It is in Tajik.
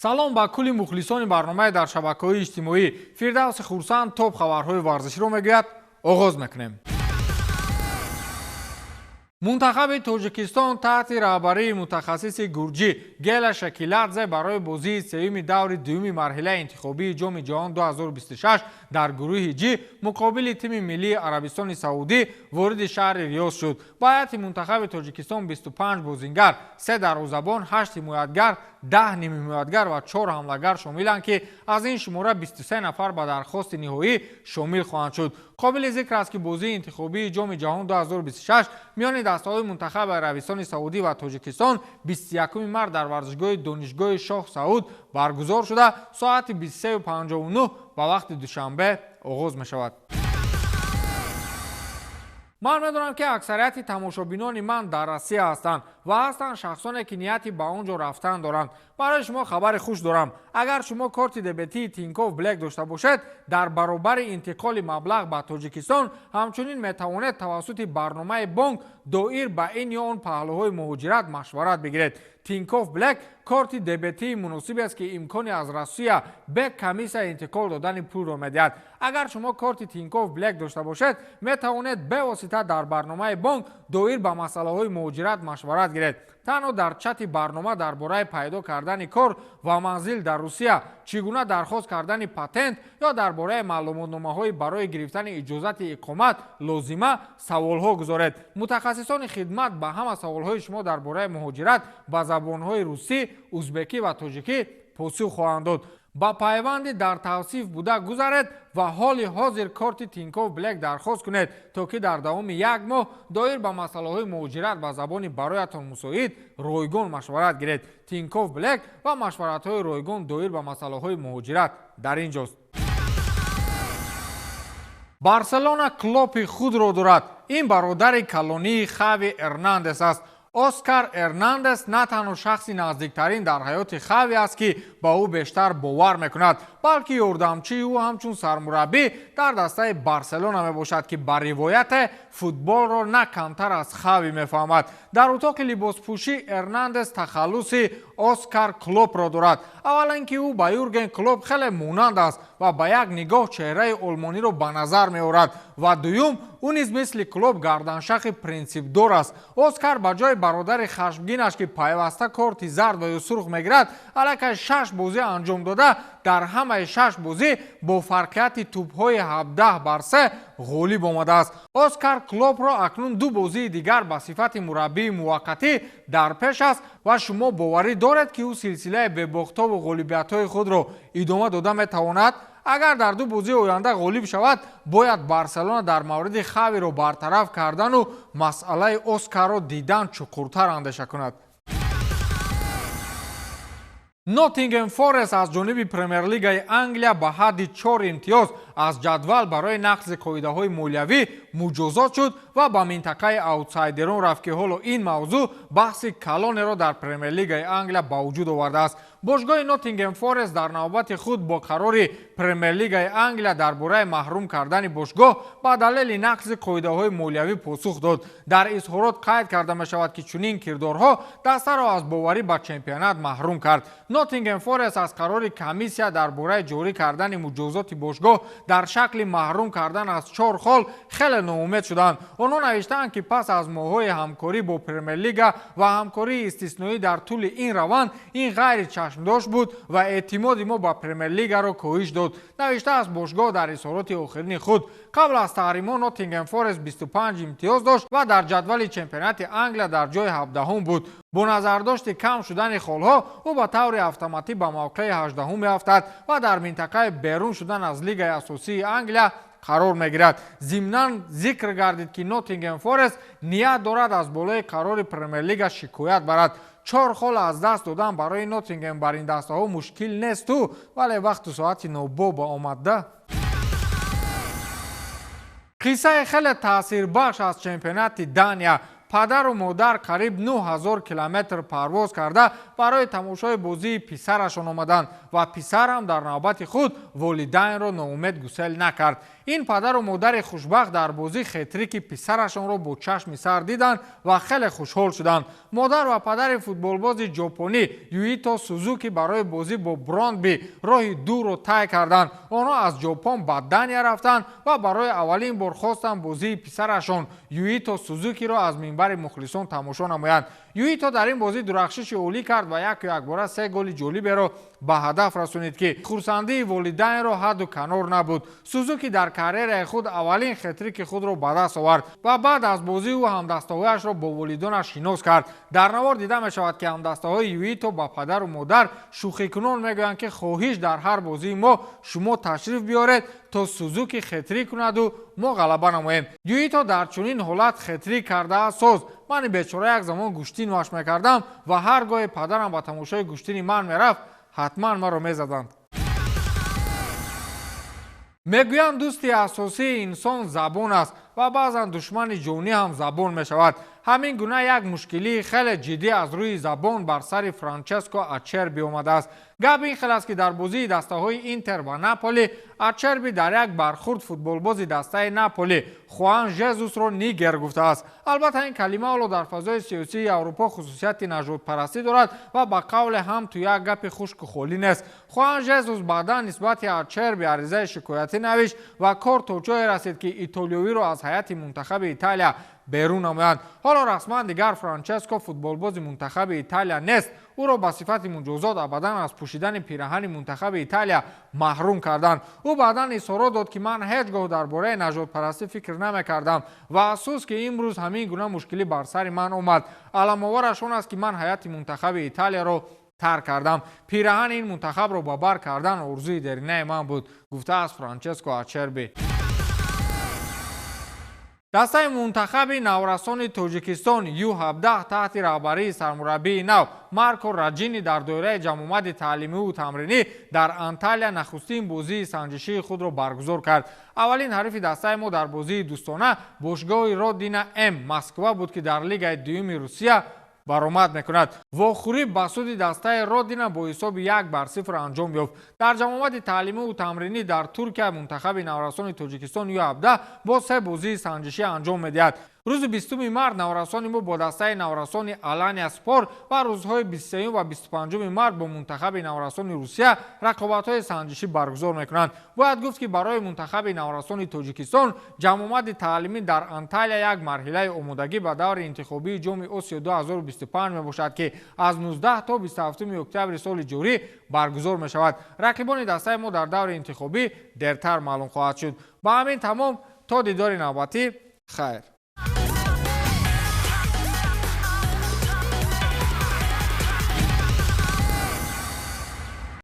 салом ба кулли мухлисони барномаи дар шабакаҳои иҷтимоӣ. Фирдавси Хурсанд топ хабарҳои варзиширо мегӯяд. оғоз мекунем. Мунтахаби Тоҷикистон таҳти раҳбарии мутахассиси гурҷӣ Гела Шакиладзе барои бозии сеюми даври дуюми марҳилаи интихобии ҷоми ҷаҳон 2026 дар гурӯҳи Ҷ муқобили тими миллии Арабистони Саудӣ вориди шаҳри Риёз шуд. Ба ҳайати мунтахаби Тоҷикистон 25 бозингар, 3 дарвозабон, 8 ҳимоятгар, 10 нимҳимоятгар ва 4 ҳамлагар шомиланд ки аз ин шумора 23 нафар ба дархости ниҳоӣ шомил хоҳанд шуд. қобили зикр аст ки бозии интихобии ҷоми ҷаҳон 2026 миёни дастаҳои мунтахаби Арабистони Саудӣ ва Тоҷикистон 21 март дар варзишгоҳи донишгоҳи Шоҳ Сауд баргузор шуда соати 23:59 ба вақти душанбе оғоз мешавад. ман медонам ки аксарияти тамошобинони ман дар Россия ҳастанд ва ҳастанд шахсоне ки нияти ба он ҷо рафтан доранд. барои шумо хабари хуш дорам. агар шумо корти дебетии Тинькофф Блек дошта бошед, дар баробари интиқоли маблағ ба Тоҷикистон ҳамчунин метавонед тавассути барномаи бонк доир ба ин ё он паҳлӯҳои муҳоҷират машварат бигиред. Тинькофф Блек корти дебетии муносибе аст ки имкони аз Россия бе комиссия интиқол додани пулро медиҳад. агар шумо корти Тинькофф Блек дошта бошед, метавонед бевосита дар барномаи бонк доир ба масъалаҳои муҳоҷират машварат гиред. танҳо дар чати барнома дар бораи пайдо кардани кор ва манзил дар Русия, чӣ гуна дархост кардани патент ё дар бораи маълумотномаҳои барои гирифтани иҷозати иқомат лозима саволҳо гузоред. мутахассисони хидмат ба ҳама саволҳои шумо дар бораи муҳоҷират ба забонҳои русӣ, узбекӣ ва тоҷикӣ посух хоҳанд дод. ба пайванди дар тавсиф буда гузаред ва ҳоли ҳозир корти Тинькофф Блек дархост кунед, то ки дар давоми як моҳ доир ба масъалаҳои муҳоҷират ба забони бароятон мусоид ройгон машварат гиред. Тинькофф Блек ва машваратҳои ройгон доир ба масъалаҳои муҳоҷират дар ин ҷост. Барселона клопи худро дорад. ин бародари калонии Хави Эрнандес аст. Оскар Эрнандес на танҳо шахси наздиктарин дар ҳаёти Хави аст ки ба ӯ бештар бовар мекунад, балки ёрдамчии ӯ ҳамчун сармураббӣ дар дастаи Барселона мебошад ки ба ривояте футболро на камтар аз Хави мефаҳмад. дар утоқи либоспӯшӣ Эрнандес тахаллуси Оскар Клопро дорад. аввал ин ки ӯ ба Юрген Клоп хеле монанд аст ва ба як нигоҳ чеҳраи олмониро ба назар меорад ва дуюм ӯ низ мисли Клоп гарданшахи принсипдор аст. Оскар ба ҷои бародари хашмгинаш ки пайваста корти зард ва ё сурх мегирад, аллакай 6 бозӣ анҷом дода, дар ҳамаи 6 бозӣ бо фарқияти тӯбҳои 17-3 ғолиб омадааст. Оскар Клопро акнун 2 бозии дигар ба сифати мураббии муваққатӣ дар пеш аст ва шумо боварӣ доред ки ӯ силсилаи бебохтову ғолибиятҳои худро идома дода метавонад. агар дар 2 бозии оянда ғолиб шавад, бояд Барселона дар мавриди Хавиро бартараф кардану масъалаи Оскарро дидан чуқуртар андеша кунад. Ноттингем Форест аз ҷониби Премер-лигаи Англия ба ҳадди 4 имтиёз аз ҷадвал барои нақзи қоидаҳои молиявӣ муҷозот шуд ва ба минтақаи аутсайдерон рафт ки ҳоло ин мавзӯъ баҳси калонеро дар Премер-лигаи Англия ба вуҷуд овардааст. бошгоҳи Ноттингем Форест дар навбати худ бо қарори Премер-лигаи Англия дар бораи маҳрум кардани бошгоҳ ба далели нақзи қоидаҳои молиявӣ посух дод. дар изҳорот қайд карда мешавад ки чунин кирдорҳо дастаро аз боварӣ ба чемпионат маҳрум кард. Ноттингем Форест аз қарори комиссия дар бораи ҷорӣ кардани муҷозоти бошгоҳ дар шакли маҳрум кардан аз 4 хол хеле ноумед шуданд. онҳо навиштаанд ки пас аз моҳҳои ҳамкорӣ бо Премер-лига ва ҳамкории истисноӣ дар тӯли ин раванд, ин ғайри чашмдош буд ва эътимоди мо ба Премер-лигаро коҳиш дод. навиштааст бошгоҳ дар изҳороти охирини худ. қабл аз таҳримҳо Ноттингем Форест 25 имтиёз дошт ва дар ҷадвали чемпионати Англия дар ҷои 17 буд. бо назардошти кам шудани холҳо, ӯ ба таври автоматӣ ба мавқеи 18 меафтад ва дар минтақаи берун шудан аз лигаи асосии Англия қарор мегирад. зимнан зикр гардид ки Ноттингем Форест ният дорад аз болои қарори Премер-лига шикоят барад. 4 хол аз даст додан барои Ноттингем бар ин дастаҳо мушкил несту, вале вақту соати нобоба омада. қиссаи хеле таъсирбахш аз чемпионати Дания. падару модар қариб 9000 километр парвоз карда барои тамошои бозии писарашон омаданд ва писар ҳам дар навбати худ волидайнро ноумед гусел накард. ин падару модари хушбахт дар бозӣ хетрики писарашонро бо чашми сар диданд ва хеле хушҳол шуданд. модар ва падари футболбози ҷопонӣ Юито Сузуки барои бозӣ бо Бронби роҳи дурро тай карданд. онҳо аз ҷопон ба Дания рафтанд ва барои аввалин бор хостанд бозии писарашон Юито Сузукиро аз минбари мухлисон тамошо намоянд. Юито дар ин бозӣ дурахшиши ӯлӣ кард ва якбора 3 голи ҷолиберо ба ҳадаф расонид ки хурсандии волидайнро ҳадду канор набуд. Сузуки дар карьераи худ аввалин хетрики худро ба даст овард ва баъд аз бозӣ ӯ ҳамдастаҳояшро бо волидонаш шинос кард. дар навор дида мешавад ки ҳамдастаҳои Юито ба падару модар шӯхикунон мегӯянд ки хоҳиш дар ҳар бозии мо шумо ташриф биёред то Сузуки хетрик кунаду мо ғалаба намоем. Юито дар чунин ҳолат хетрик кардааст соз. мани бечора як замон гӯштинваш мекардам ва ҳар гоҳе падарам ба тамошои гӯштини ман мерафт ҳатман маро мезаданд. мегӯянд дӯсти асосии инсон забон аст ва баъзан душмани ҷонӣ ҳам забон мешавад. ҳамин гуна як мушкилии хеле ҷиддӣ аз рӯи забон бар сари Франческо Ачерби омадааст. гап ин хел аст ки дар бозии дастаҳои Интер ва Наполи Ачерби дар як бархурд футболбози дастаи Наполи Хуан Жезусро нигер гуфтааст. албатта ин калима ҳоло дар фазои сиёсии Аврупо хусусияти нажодпарастӣ дорад ва ба қавле ҳам ту як гапи хушку холӣ нест. Хуан Жезус баъдан нисбати Ачерби аризаи шикоятӣ навишт ва кор то ҷое расид ки итолиёвиро аз ҳайати мунтахаби Италия берун намоянд. ҳоло расман дигар Франческо футболбози мунтахаби Италия нест. ӯро ба сифати муҷозот абадан аз пӯшидани пираҳани мунтахаби Италия маҳрум карданд. ӯ баъдан изҳорот дод ки ман ҳеҷ гоҳ дар бораи нажодпарастӣ фикр намекардам ва афсӯс ки имрӯз ҳамин гуна мушкилӣ бар сари ман омад. аламовараш он аст ки ман ҳайати мунтахаби Италияро тарк кардам. пираҳани ин мунтахабро ба бар кардан орзуи деринаи ман буд, гуфтааст Франческо Ачерби. дастаи мунтахаби наврасони Тоҷикистон Ю-17 таҳти раҳбарии сармураббии нав Марко Раҷини дар доираи ҷамъомади таълимиву тамринӣ дар Анталия нахустин бозии санҷишии худро баргузор кард. аввалин ҳарифи дастаи мо дар бозии дӯстона бошгоҳи Родина М Москва буд ки дар Лигаи дуюми Русия баромад мекунад. вохӯрӣ ба суди дастаи Родина бо ҳисоби 1-0 анҷом ёфт. дар ҷамъомади таълимиву тамринӣ дар Туркия мунтахаби наврасони Тоҷикистон Ю-17 бо 3 бозии санҷишӣ анҷом медиҳад. рӯзи 20 март наврасони мо бо дастаи наврасони Алания Спор ва рӯзҳои 23 ва 25 март бо мунтахаби наврасони Русия рақобатҳои санҷишӣ баргузор мекунанд. бояд гуфт ки барои мунтахаби наврасони Тоҷикистон ҷамъомади таълимӣ дар Анталия як марҳилаи омодагӣ ба даври интихобии ҷоми Осиё 2025 мебошад ки аз 19 то 27 октябри соли ҷорӣ баргузор мешавад. рақибони дастаи мо дар даври интихобӣ дертар маълум хоҳад шуд. ба ҳамин тамом то дидори навбатӣ хайр.